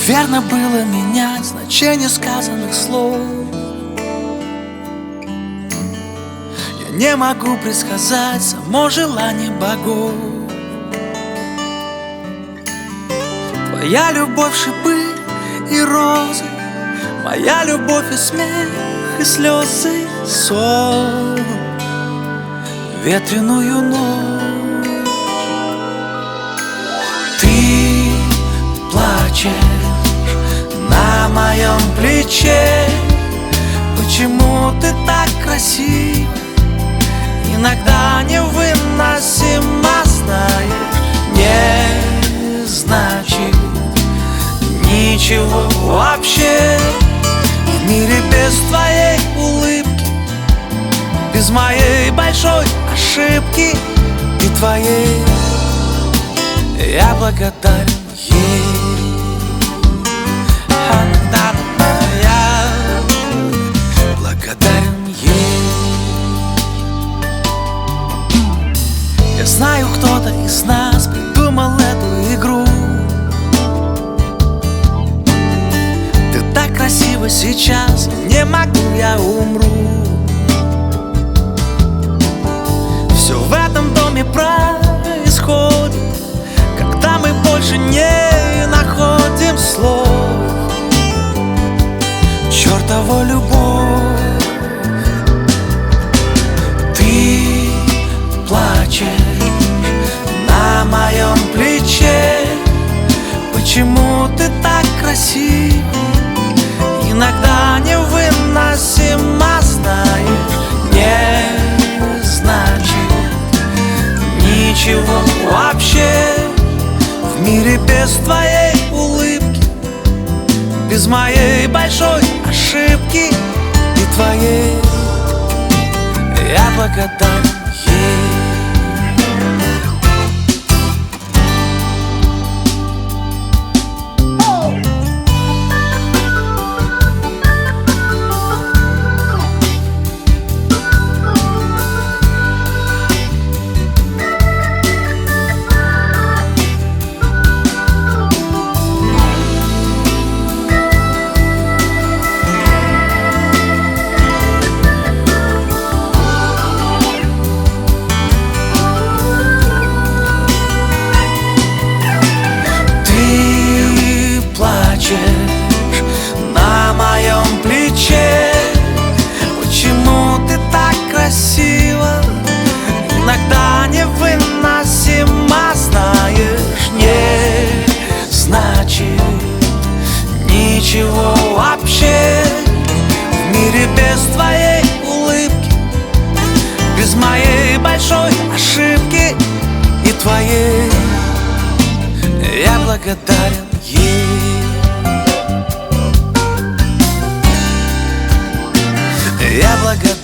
Верно было менять значение сказанных слов. Я не могу предсказать само желание богов. Твоя любовь — шипы и розы, моя любовь — и смех, и слезы, сон, ветреную ночь. Ты плачешь на моем плече. Почему ты так красив? Иногда невыносимо, знаешь, не значит ничего вообще. В мире без твоей улыбки, без моей большой ошибки и твоей, я благодарен ей. Я благодарен ей. Я знаю, кто-то из нас придумал эту игру. Ты так красива сейчас, не могу, я умру. Все в этом доме происходит, когда мы больше не находим слов. Чёртова любовь. Ты плачешь на моем плече. Почему ты так красив? Иногда невыносимо, знаешь, не значит ничего вообще. В мире без твоей улыбки, без моей большой ошибки и твоей, я благодарен ей. На моем плече. Почему ты так красива? Иногда невыносимо, знаешь, не значит ничего вообще. В мире без твоей улыбки, без моей большой ошибки и твоей, я благодарен ей. Я благодарен.